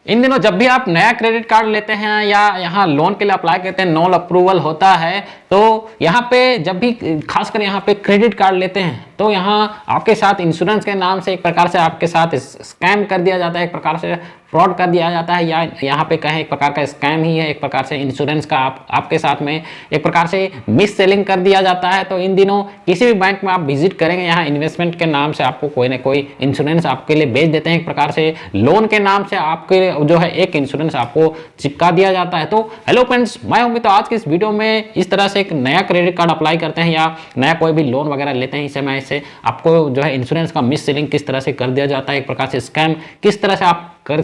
इन दिनों जब भी आप नया क्रेडिट कार्ड लेते हैं या यहाँ लोन के लिए अप्लाई करते हैं, नॉन अप्रूवल होता है, तो यहाँ पे जब भी खासकर यहाँ पे क्रेडिट कार्ड लेते हैं तो यहाँ आपके साथ इंश्योरेंस के नाम से एक प्रकार से आपके साथ स्कैम कर दिया जाता है, एक प्रकार से फ्रॉड कर दिया जाता है, या यहाँ पे कहें एक प्रकार का स्कैम ही है, एक प्रकार से इंश्योरेंस का आपके साथ में एक प्रकार से मिस सेलिंग कर दिया जाता है। तो इन दिनों किसी भी बैंक में आप विजिट करेंगे, यहाँ इन्वेस्टमेंट के नाम से आपको कोई ना कोई इंश्योरेंस आपके लिए बेच देते हैं, एक प्रकार से लोन के नाम से आपके जो है एक इंश्योरेंस आपको चिपका दिया जाता है। तो हेलो फ्रेंड्स, मैं उम्मीद तो आज की इस वीडियो में इस तरह से एक नया क्रेडिट कार्ड अप्लाई करते हैं या नया कोई भी लोन वगैरह लेते हैं, इस समय से आपको जो है इंश्योरेंस का मिस सेलिंग किस तरह से कर दिया जाता है, एक प्रकार से स्कैम किस तरह से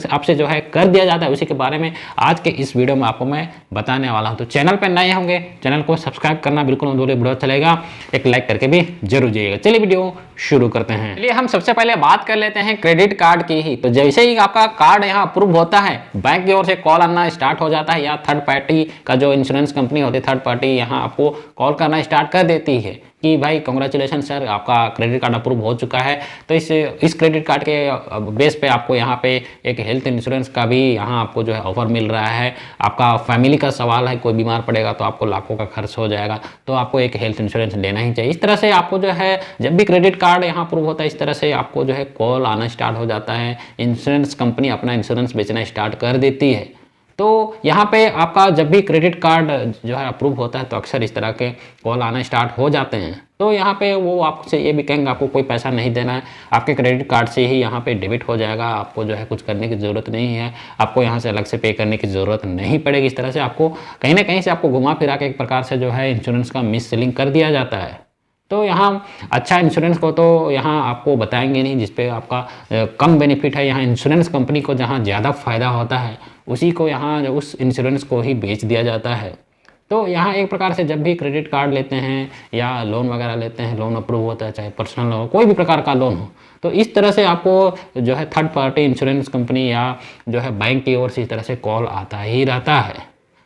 आपसे जो है कर दिया जाता है, उसी के बारे में आज के इस वीडियो में आपको मैं बताने वाला हूं। तो चैनल पर नए होंगे, चैनल को सब्सक्राइब करना बिल्कुल मत भूलिए, वीडियो चलेगा एक लाइक करके भी जरूर जाइएगा। चलिए वीडियो शुरू करते हैं। चलिए हम सबसे पहले बात कर लेते हैं क्रेडिट कार्ड की ही। तो जैसे ही आपका कार्ड यहाँ अप्रूव होता है, बैंक की ओर से कॉल आना स्टार्ट हो जाता है, या थर्ड पार्टी का जो इंश्योरेंस कंपनी होती है, थर्ड पार्टी यहाँ आपको कॉल करना स्टार्ट कर देती है कि भाई कांग्रेचुलेशन सर, आपका क्रेडिट कार्ड अप्रूव हो चुका है। तो इस क्रेडिट कार्ड के बेस पे आपको यहाँ पे एक हेल्थ इंश्योरेंस का भी यहाँ आपको जो है ऑफर मिल रहा है। आपका फैमिली का सवाल है, कोई बीमार पड़ेगा तो आपको लाखों का खर्च हो जाएगा, तो आपको एक हेल्थ इंश्योरेंस लेना ही चाहिए। इस तरह से आपको जो है जब भी क्रेडिट कार्ड यहाँ अप्रूव होता है, इस तरह से आपको जो है कॉल आना स्टार्ट हो जाता है, इंश्योरेंस कंपनी अपना इंश्योरेंस बेचना स्टार्ट कर देती है। तो यहाँ पे आपका जब भी क्रेडिट कार्ड जो है अप्रूव होता है तो अक्सर इस तरह के कॉल आना स्टार्ट हो जाते हैं। तो यहाँ पे वो आपसे ये भी कहेंगे आपको कोई पैसा नहीं देना है, आपके क्रेडिट कार्ड से ही यहाँ पे डेबिट हो जाएगा, आपको जो है कुछ करने की ज़रूरत नहीं है, आपको यहाँ से अलग से पे करने की ज़रूरत नहीं पड़ेगी। इस तरह से आपको कहीं ना कहीं से आपको घुमा फिरा के एक प्रकार से जो है इंश्योरेंस का मिस सेलिंग कर दिया जाता है। तो यहाँ अच्छा इंश्योरेंस को तो यहाँ आपको बताएंगे नहीं, जिसपे आपका कम बेनिफिट है। यहाँ इंश्योरेंस कंपनी को जहाँ ज़्यादा फ़ायदा होता है उसी को यहाँ उस इंश्योरेंस को ही बेच दिया जाता है। तो यहाँ एक प्रकार से जब भी क्रेडिट कार्ड लेते हैं या लोन वगैरह लेते हैं, लोन अप्रूव होता है, चाहे पर्सनल हो, कोई भी प्रकार का लोन हो, तो इस तरह से आपको जो है थर्ड पार्टी इंश्योरेंस कंपनी या जो है बैंक की ओर से इस तरह से कॉल आता ही रहता है।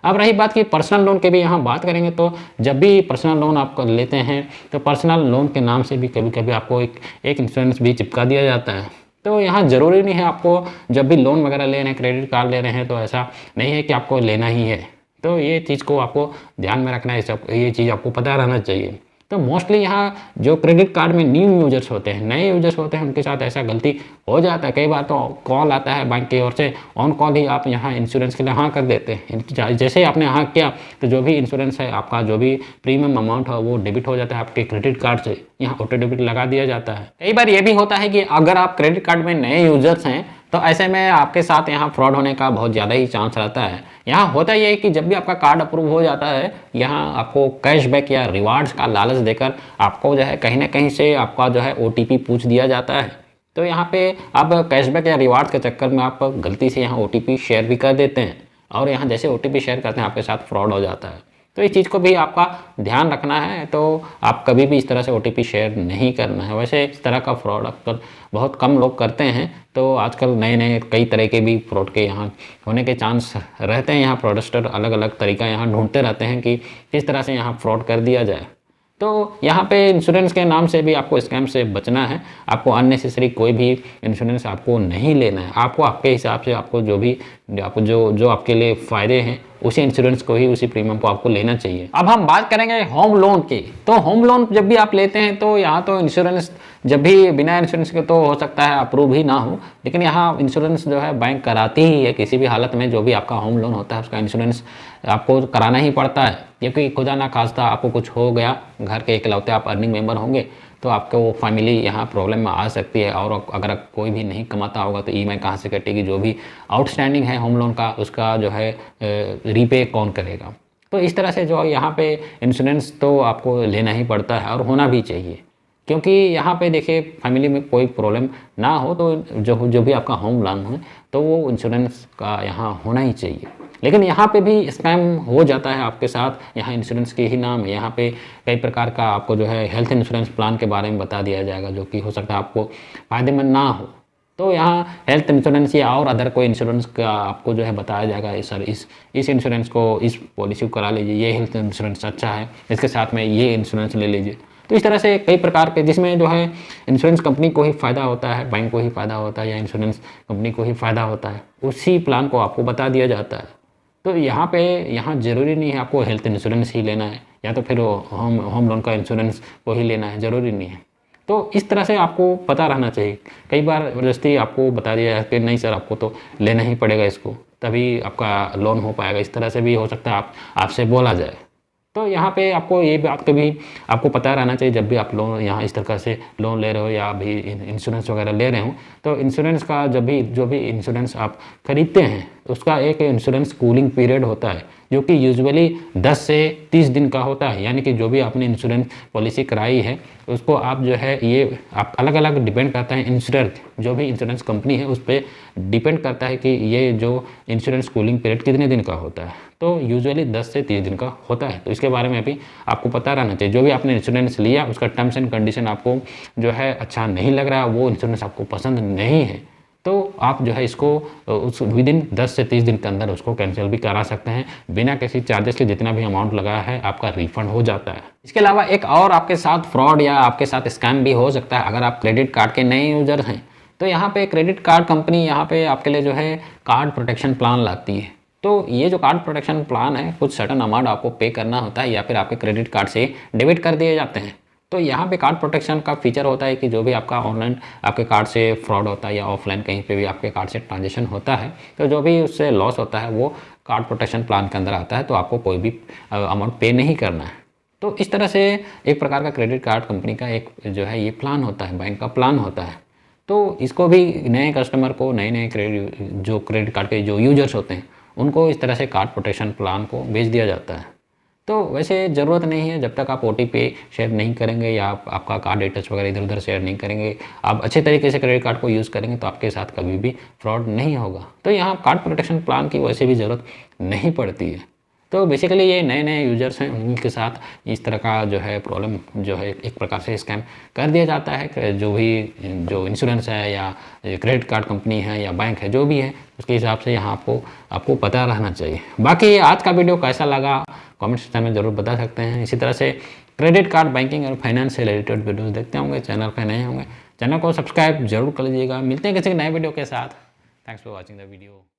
अब रही बात की पर्सनल लोन के भी यहाँ बात करेंगे, तो जब भी पर्सनल लोन आप लेते हैं तो पर्सनल लोन के नाम से भी कभी कभी आपको एक इंश्योरेंस भी चिपका दिया जाता है। तो यहाँ ज़रूरी नहीं है आपको जब भी लोन वगैरह ले रहे हैं, क्रेडिट कार्ड ले रहे हैं, तो ऐसा नहीं है कि आपको लेना ही है। तो ये चीज़ को आपको ध्यान में रखना है, सब ये चीज़ आपको पता रहना चाहिए। तो मोस्टली यहाँ जो क्रेडिट कार्ड में न्यू यूजर्स होते हैं, नए यूजर्स होते हैं, उनके साथ ऐसा गलती हो जाता है। कई बार तो कॉल आता है बैंक की ओर से, ऑन कॉल ही आप यहाँ इंश्योरेंस के लिए हाँ कर देते हैं। जैसे ही आपने हाँ किया तो जो भी इंश्योरेंस है, आपका जो भी प्रीमियम अमाउंट है वो डेबिट हो जाता है आपके क्रेडिट कार्ड से, यहाँ ऑटो डेबिट लगा दिया जाता है। कई बार ये भी होता है कि अगर आप क्रेडिट कार्ड में नए यूजर्स हैं तो ऐसे में आपके साथ यहाँ फ्रॉड होने का बहुत ज़्यादा ही चांस रहता है। यहाँ होता ये है कि जब भी आपका कार्ड अप्रूव हो जाता है, यहाँ आपको कैशबैक या रिवार्ड्स का लालच देकर आपको जो है कहीं ना कहीं से आपका जो है OTP पूछ दिया जाता है। तो यहाँ पे आप कैशबैक या रिवार्ड्स के चक्कर में आप गलती से यहाँ OTP शेयर भी कर देते हैं, और यहाँ जैसे OTP शेयर करते हैं आपके साथ फ्रॉड हो जाता है। तो इस चीज़ को भी आपका ध्यान रखना है। तो आप कभी भी इस तरह से OTP शेयर नहीं करना है। वैसे इस तरह का फ्रॉड अक्सर बहुत कम लोग करते हैं, तो आजकल नए नए कई तरह के भी फ्रॉड के यहाँ होने के चांस रहते हैं। यहाँ फ्रॉडस्टर अलग अलग तरीका यहाँ ढूंढते रहते हैं कि किस तरह से यहाँ फ्रॉड कर दिया जाए। तो यहाँ पे इंश्योरेंस के नाम से भी आपको स्कैम से बचना है। आपको अननेसेसरी कोई भी इंश्योरेंस आपको नहीं लेना है। आपको आपके हिसाब से आपको जो भी आपको जो आपके लिए फ़ायदे हैं उसी इंश्योरेंस को ही, उसी प्रीमियम को आपको लेना चाहिए। अब हम बात करेंगे होम लोन की। तो होम लोन जब भी आप लेते हैं तो यहाँ तो इंश्योरेंस जब भी बिना इंश्योरेंस के तो हो सकता है अप्रूव ही ना हो, लेकिन यहाँ इंश्योरेंस जो है बैंक कराती ही है। किसी भी हालत में जो भी आपका होम लोन होता है उसका इंश्योरेंस आपको कराना ही पड़ता है, क्योंकि खुदा ना खास्ता आपको कुछ हो गया, घर के इकलौते आप अर्निंग मेंबर होंगे तो आपको वो फैमिली यहाँ प्रॉब्लम में आ सकती है। और अगर कोई भी नहीं कमाता होगा तो EMI कहाँ से कटेगी, जो भी आउटस्टैंडिंग है होम लोन का उसका जो है रीपे कौन करेगा। तो इस तरह से जो यहाँ पे इंश्योरेंस तो आपको लेना ही पड़ता है और होना भी चाहिए, क्योंकि यहाँ पे देखिए फैमिली में कोई प्रॉब्लम ना हो तो जो भी आपका होम लोन है तो वो इंश्योरेंस का यहाँ होना ही चाहिए। लेकिन यहाँ पे भी स्कैम हो जाता है आपके साथ। यहाँ इंश्योरेंस के ही नाम है, यहाँ पे कई प्रकार का आपको जो है हेल्थ इंश्योरेंस प्लान के बारे में बता दिया जाएगा, जो कि हो सकता है आपको फ़ायदेमंद ना हो। तो यहाँ हेल्थ इंश्योरेंस या और अदर कोई इंश्योरेंस का आपको जो है बताया जाएगा, सर इस इंश्योरेंस को, इस पॉलिसी को करा लीजिए, ये हेल्थ इंश्योरेंस अच्छा है, इसके साथ में ये इंश्योरेंस ले लीजिए। तो इस तरह से कई प्रकार के, जिसमें जो है इंश्योरेंस कंपनी को ही फ़ायदा होता है, बैंक को ही फ़ायदा होता है या इंश्योरेंस कंपनी को ही फ़ायदा होता है, उसी प्लान को आपको बता दिया जाता है। तो यहाँ ज़रूरी नहीं है आपको हेल्थ इंश्योरेंस ही लेना है या तो फिर होम लोन का इंश्योरेंस को ही लेना है, ज़रूरी नहीं है। तो इस तरह से आपको पता रहना चाहिए। कई बार ज़बरदस्ती आपको बता दिया जाए कि नहीं सर आपको तो लेना ही पड़ेगा इसको, तभी आपका लोन हो पाएगा, इस तरह से भी हो सकता है आपसे बोला जाए। तो यहाँ पे आपको ये बात कभी आपको पता रहना चाहिए, जब भी आप लोन यहाँ इस तरह से लोन ले रहे हो या अभी इंश्योरेंस वगैरह ले रहे हो, तो इंश्योरेंस का जो भी इंश्योरेंस आप खरीदते हैं उसका एक इंश्योरेंस कूलिंग पीरियड होता है, जो कि यूजुअली 10 से 30 दिन का होता है। यानी कि जो भी आपने इंश्योरेंस पॉलिसी कराई है उसको आप जो है ये आप अलग अलग डिपेंड करता है, इंश्योरेंस जो भी इंश्योरेंस कंपनी है उस पर डिपेंड करता है कि ये जो इंश्योरेंस कूलिंग पीरियड कितने दिन का होता है। तो यूजुअली 10 से 30 दिन का होता है। तो इसके बारे में भी आपको पता रहना चाहिए। जो भी आपने इंश्योरेंस लिया उसका टर्म्स एंड कंडीशन आपको जो है अच्छा नहीं लग रहा है, वो इंश्योरेंस आपको पसंद नहीं है, तो आप जो है इसको उस विदिन 10 से 30 दिन के अंदर उसको कैंसिल भी करा सकते हैं, बिना किसी चार्जेस के। जितना भी अमाउंट लगा है आपका रिफंड हो जाता है। इसके अलावा एक और आपके साथ फ्रॉड या आपके साथ स्कैम भी हो सकता है अगर आप क्रेडिट कार्ड के नए यूजर हैं। तो यहाँ पे क्रेडिट कार्ड कंपनी यहाँ पे आपके लिए जो है कार्ड प्रोटेक्शन प्लान लाती है। तो ये जो कार्ड प्रोटेक्शन प्लान है, कुछ सर्टन अमाउंट आपको पे करना होता है या फिर आपके क्रेडिट कार्ड से डेबिट कर दिए जाते हैं। तो यहाँ पे कार्ड प्रोटेक्शन का फीचर होता है कि जो भी आपका ऑनलाइन आपके कार्ड से फ्रॉड होता है या ऑफलाइन कहीं पे भी आपके कार्ड से ट्रांजेक्शन होता है, तो जो भी उससे लॉस होता है वो कार्ड प्रोटेक्शन प्लान के अंदर आता है। तो आपको कोई भी अमाउंट पे नहीं करना है। तो इस तरह से एक प्रकार का क्रेडिट कार्ड कंपनी का एक जो है ये प्लान होता है, बैंक का प्लान होता है। तो इसको भी नए कस्टमर को, नए क्रेडिट कार्ड के जो यूजर्स होते हैं उनको इस तरह से कार्ड प्रोटेक्शन प्लान को भेज दिया जाता है। तो वैसे ज़रूरत नहीं है, जब तक आप OTP शेयर नहीं करेंगे या आपका कार्ड डिटेल्स वगैरह इधर उधर शेयर नहीं करेंगे, आप अच्छे तरीके से क्रेडिट कार्ड को यूज़ करेंगे तो आपके साथ कभी भी फ्रॉड नहीं होगा। तो यहाँ कार्ड प्रोटेक्शन प्लान की वैसे भी ज़रूरत नहीं पड़ती है। तो बेसिकली ये नए यूजर्स हैं उनके साथ इस तरह का जो है प्रॉब्लम जो है एक प्रकार से स्कैम कर दिया जाता है। जो इंश्योरेंस है या क्रेडिट कार्ड कंपनी है या बैंक है, जो भी है उसके हिसाब से यहाँ आपको पता रहना चाहिए। बाकी आज का वीडियो कैसा लगा कमेंट सेक्शन में ज़रूर बता सकते हैं। इसी तरह से क्रेडिट कार्ड, बैंकिंग और फाइनेंस से रिलेटेड वीडियोस देखते होंगे, चैनल पर नए होंगे, चैनल को सब्सक्राइब जरूर कर लीजिएगा। मिलते हैं किसी नए वीडियो के साथ। Thanks for watching the video.